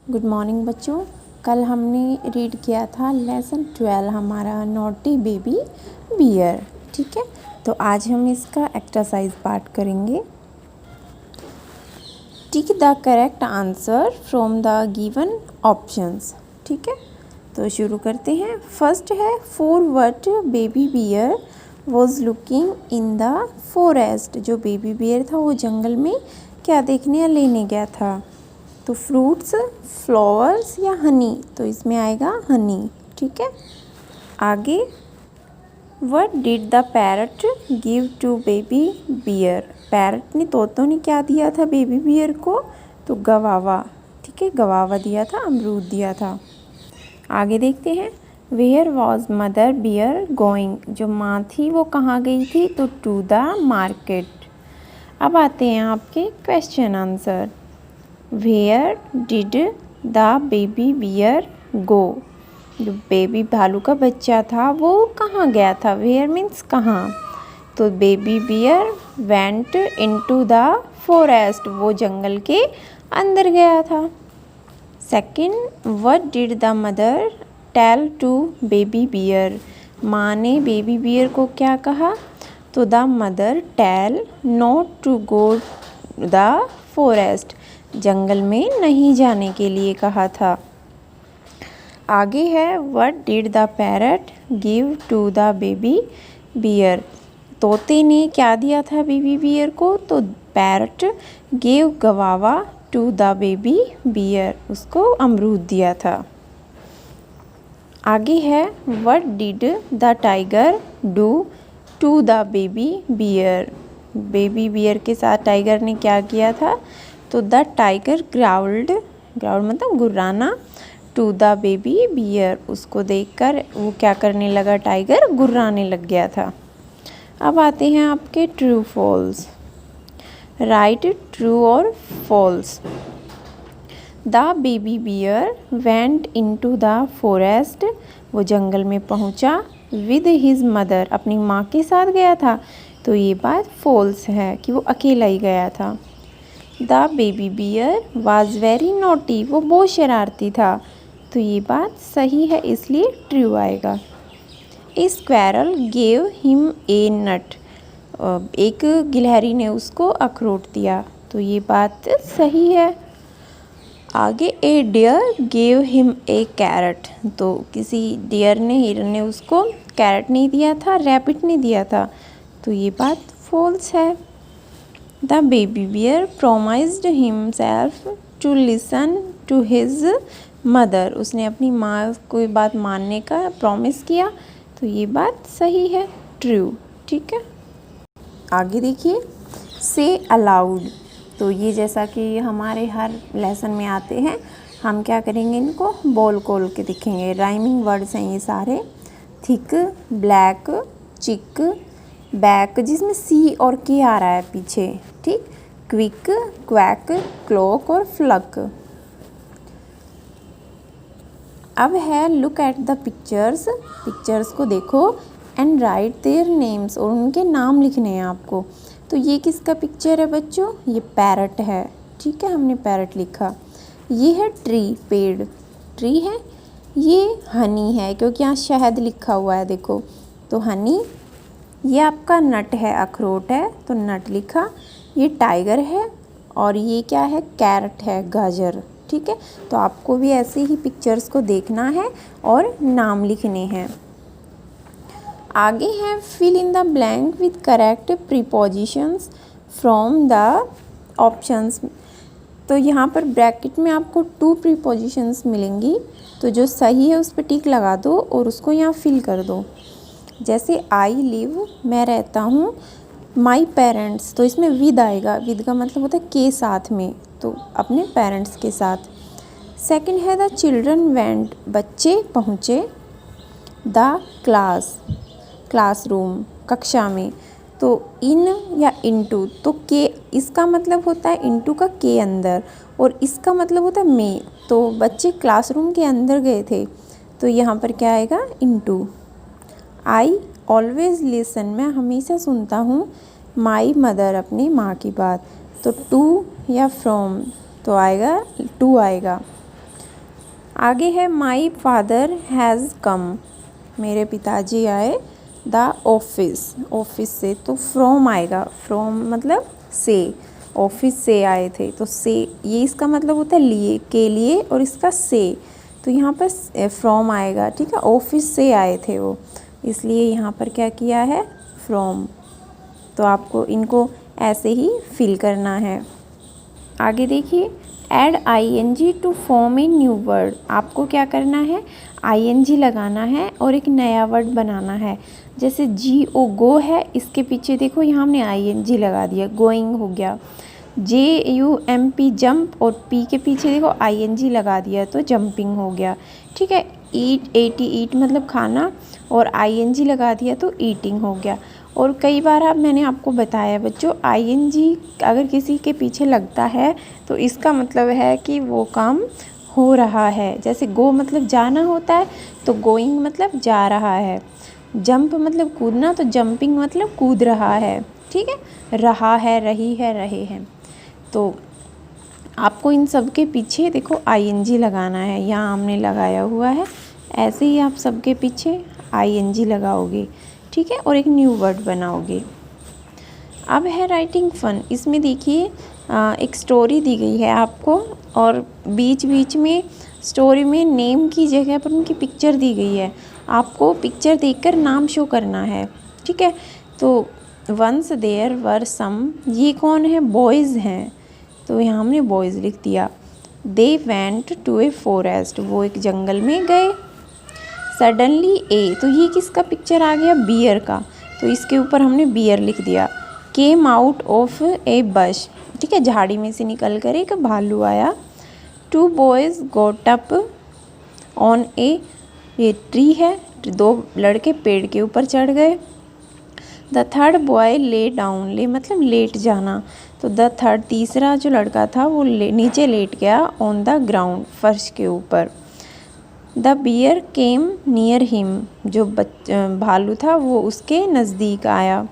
Good morning बच्चों। कल हमने रीड किया था लेसन 12 हमारा नॉटी बेबी बियर। ठीक है, तो आज हम इसका एक्सरसाइज पार्ट करेंगे। Tick the correct answer from the given options. ठीक है, तो शुरू करते हैं। फर्स्ट है for what baby bear was looking in the forest. जो बेबी बियर था वो जंगल में क्या देखने या लेने गया था? तो फ्रूट्स, फ्लावर्स या हनी? तो इसमें आएगा हनी। ठीक है, आगे what did the parrot give to baby bear. Parrot ने, तोतों ने क्या दिया था बेबी बियर को? तो गवावा। ठीक है, गवावा दिया था, अमरूद दिया था। आगे देखते हैं where was mother bear going. जो माँ थी वो कहाँ गई थी? तो टू द मार्केट। अब आते हैं आपके question answer. Where did the baby bear go. जो बेबी भालू का बच्चा था वो कहाँ गया था? वेयर मीन्स कहाँ। तो baby bear went into the forest. वो जंगल के अंदर गया था। Second, what did the mother tell to baby bear. माँ ने बेबी बियर को क्या कहा? तो the mother tell not to go the forest. जंगल में नहीं जाने के लिए कहा था। आगे है what did the parrot give to the baby bear. तोते ने क्या दिया था बेबी बियर को? तो parrot give guava to the baby bear. उसको अमरूद दिया था। आगे है what did the tiger do to the baby bear. Baby bear के साथ टाइगर ने क्या किया था? तो द टाइगर ग्राउल्ड, ग्राउल्ड मतलब गुर्राना, टू द बेबी बियर। उसको देखकर वो क्या करने लगा? टाइगर गुर्राने लग गया था। अब आते हैं आपके ट्रू फॉल्स। राइट ट्रू और false. The baby bear went into the forest. वो जंगल में पहुंचा विद हिज मदर। अपनी माँ के साथ गया था। तो ये बात फॉल्स है कि वो अकेला ही गया था। The baby bear was very naughty. वो बहुत शरारती था। तो ये बात सही है, इसलिए ट्रू आएगा। ए स्क्वैरल गेव हिम ए नट। एक गिलहरी ने उसको अखरोट दिया। तो ये बात सही है। आगे a deer gave him a carrot. तो किसी डियर ने, हिरन ने उसको कैरट नहीं दिया था, रैबिट ने दिया था। तो ये बात फॉल्स है। The baby bear promised himself to listen to his mother. उसने अपनी माँ को बात मानने का प्रॉमिस किया। तो ये बात सही है, ट्रू। ठीक है, आगे देखिए से अलाउड। तो ये जैसा कि हमारे हर लेसन में आते हैं, हम क्या करेंगे? इनको बोल खोल के दिखेंगे। राइमिंग वर्ड्स हैं ये सारे। थिक, ब्लैक, चिक, बैक जिसमें सी और के आ रहा है पीछे। ठीक, क्विक, क्वैक, क्लॉक और फ्लक। अब है look at the pictures. Pictures को देखो एंड राइट देयर नेम्स। और उनके नाम लिखने हैं आपको। तो ये किसका पिक्चर है बच्चों? ये पैरट है। ठीक है, हमने पैरट लिखा। ये है ट्री, पेड़, ट्री है। ये हनी है क्योंकि यहाँ शहद लिखा हुआ है, देखो। तो हनी। ये आपका नट है, अखरोट है, तो नट लिखा। ये टाइगर है और ये क्या है? कैरट है, गाजर। ठीक है, तो आपको भी ऐसे ही पिक्चर्स को देखना है और नाम लिखने हैं। आगे है fill in the blank with correct prepositions from the options. तो यहाँ पर ब्रैकेट में आपको 2 प्रीपोजिशंस मिलेंगी। तो जो सही है उस पर टिक लगा दो और उसको यहाँ फिल कर दो। जैसे आई लिव, मैं रहता हूँ। माई पेरेंट्स, तो इसमें विद आएगा। विद का मतलब होता है के साथ में, तो अपने पेरेंट्स के साथ। सेकंड है द चिल्ड्रन वेंट, बच्चे पहुँचे। द क्लास, क्लासरूम, कक्षा में। तो इन या इनटू, तो के इसका मतलब होता है इनटू का के अंदर, और इसका मतलब होता है में। तो बच्चे क्लासरूम के अंदर गए थे, तो यहाँ पर क्या आएगा? इनटू। आई ऑलवेज लिसन, मैं हमेशा सुनता हूँ। माई मदर, अपनी माँ की बात। तो टू या फ्रॉम, तो आएगा टू आएगा। आगे है माई फादर हैज़ कम, मेरे पिताजी आए द ऑफिस, ऑफिस से, तो फ्रॉम आएगा, फ्रॉम मतलब से, ऑफिस से आए थे, तो से ये इसका मतलब होता है लिए, के लिए, और इसका से, तो यहाँ पर फ्रॉम आएगा, ठीक है। ऑफिस से आए थे वो, इसलिए यहाँ पर क्या किया है, फ्रॉम। तो आपको इनको ऐसे ही फिल करना है। आगे देखिए, add ING to form a new word, आपको क्या करना है, ING लगाना है और एक नया वर्ड बनाना है। जैसे GO गो है, इसके पीछे देखो यहाँ हमने ING लगा दिया, गोइंग हो गया। JUMP जंप, और P के पीछे देखो ING लगा दिया तो जंपिंग हो गया, ठीक है। ईट मतलब खाना, और ING लगा दिया तो ईटिंग हो गया। और कई बार मैंने आपको बताया बच्चों, ING अगर किसी के पीछे लगता है तो इसका मतलब है कि वो काम हो रहा है। जैसे गो मतलब जाना होता है, तो गोइंग मतलब जा रहा है। जंप मतलब कूदना, तो जंपिंग मतलब कूद रहा है, ठीक है। रहा है, रही है, रहे हैं। तो आपको इन सब के पीछे देखो ING लगाना है, यहाँ हमने लगाया हुआ है, ऐसे ही आप सबके पीछे ING लगाओगे, ठीक है, और एक न्यू वर्ड बनाओगे। अब है राइटिंग फन, इसमें देखिए एक स्टोरी दी गई है आपको, और बीच बीच में स्टोरी में नेम की जगह पर उनकी पिक्चर दी गई है। आपको पिक्चर देखकर नाम शो करना है, ठीक है। तो वंस देयर वर सम, ये कौन है, बॉयज़ हैं, तो यहाँ हमने बॉयज़ लिख दिया। They went to a forest, वो एक जंगल में गए। सडनली ए, तो ये किसका पिक्चर आ गया, बियर का, तो इसके ऊपर हमने बियर लिख दिया। केम आउट ऑफ ए बश, ठीक है, झाड़ी में से निकल कर एक भालू आया। Two boys got up on a, ये ट्री है, दो लड़के पेड़ के ऊपर चढ़ गए। The third boy lay down, ले मतलब लेट जाना, तो द थर्ड तीसरा जो लड़का था वो नीचे लेट गया, ऑन द ग्राउंड, फर्श के ऊपर। The bear came near him, जो भालू था वो उसके नज़दीक आया।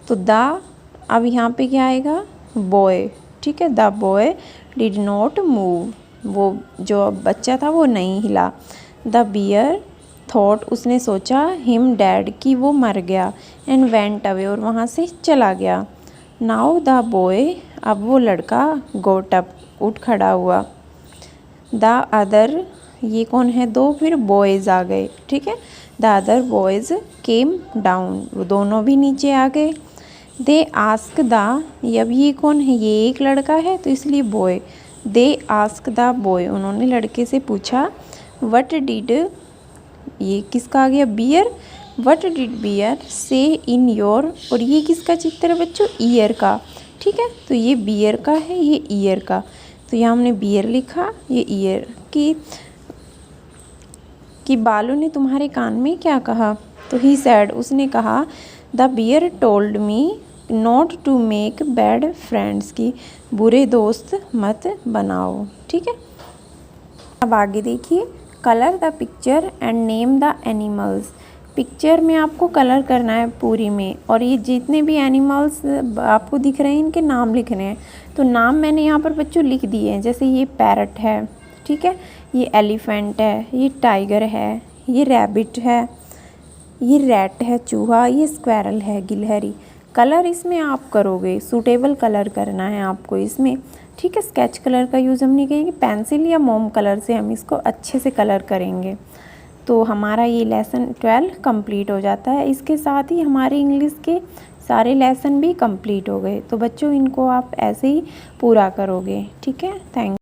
तो द, अब यहाँ पे क्या आएगा, बॉय, ठीक है। The boy did not move, वो जो बच्चा था वो नहीं हिला। द बियर थॉट, उसने सोचा, हिम डैड, कि वो मर गया। एंड वेंट अवे, और वहाँ से चला गया। नाउ द बॉय, अब वो लड़का, गोट अप, उठ खड़ा हुआ। द अदर, ये कौन है, दो फिर बॉयज़ आ गए, ठीक है। The other boys came down, वो दोनों भी नीचे आ गए। दे आस्क द, अब ये कौन है, ये एक लड़का है तो इसलिए boy. They ask the boy, उन्होंने लड़के से पूछा। वट डिड, ये किसका आ गया, बियर। वट डिड बियर से इन योर, और ये किसका चित्र है बच्चों, ईयर का, ठीक है। तो ये बियर का है, ये ईयर का, तो यहाँ हमने बियर लिखा, ये ईयर कि बालू ने तुम्हारे कान में क्या कहा, तो ही सैड, उसने कहा। The bear told me not to make bad friends, की बुरे दोस्त मत बनाओ, ठीक है। अब आगे देखिए, colour the picture and name the animals, picture में आपको कलर करना है पूरी में, और ये जितने भी एनिमल्स आपको दिख रहे हैं इनके नाम लिखने हैं। तो नाम मैंने यहाँ पर बच्चों लिख दिए हैं, जैसे ये पैरट है, ठीक है, ये एलिफेंट है, ये टाइगर है, ये रैबिट है, ये रैट है चूहा, ये स्क्वेरल है गिलहरी। कलर इसमें आप करोगे, सूटेबल कलर करना है आपको इसमें, ठीक है। स्केच कलर का यूज़ हम नहीं करेंगे, पेंसिल या मोम कलर से हम इसको अच्छे से कलर करेंगे। तो हमारा ये लेसन 12 कंप्लीट हो जाता है। इसके साथ ही हमारे इंग्लिश के सारे लेसन भी कंप्लीट हो गए। तो बच्चों इनको आप ऐसे ही पूरा करोगे, ठीक है। थैंक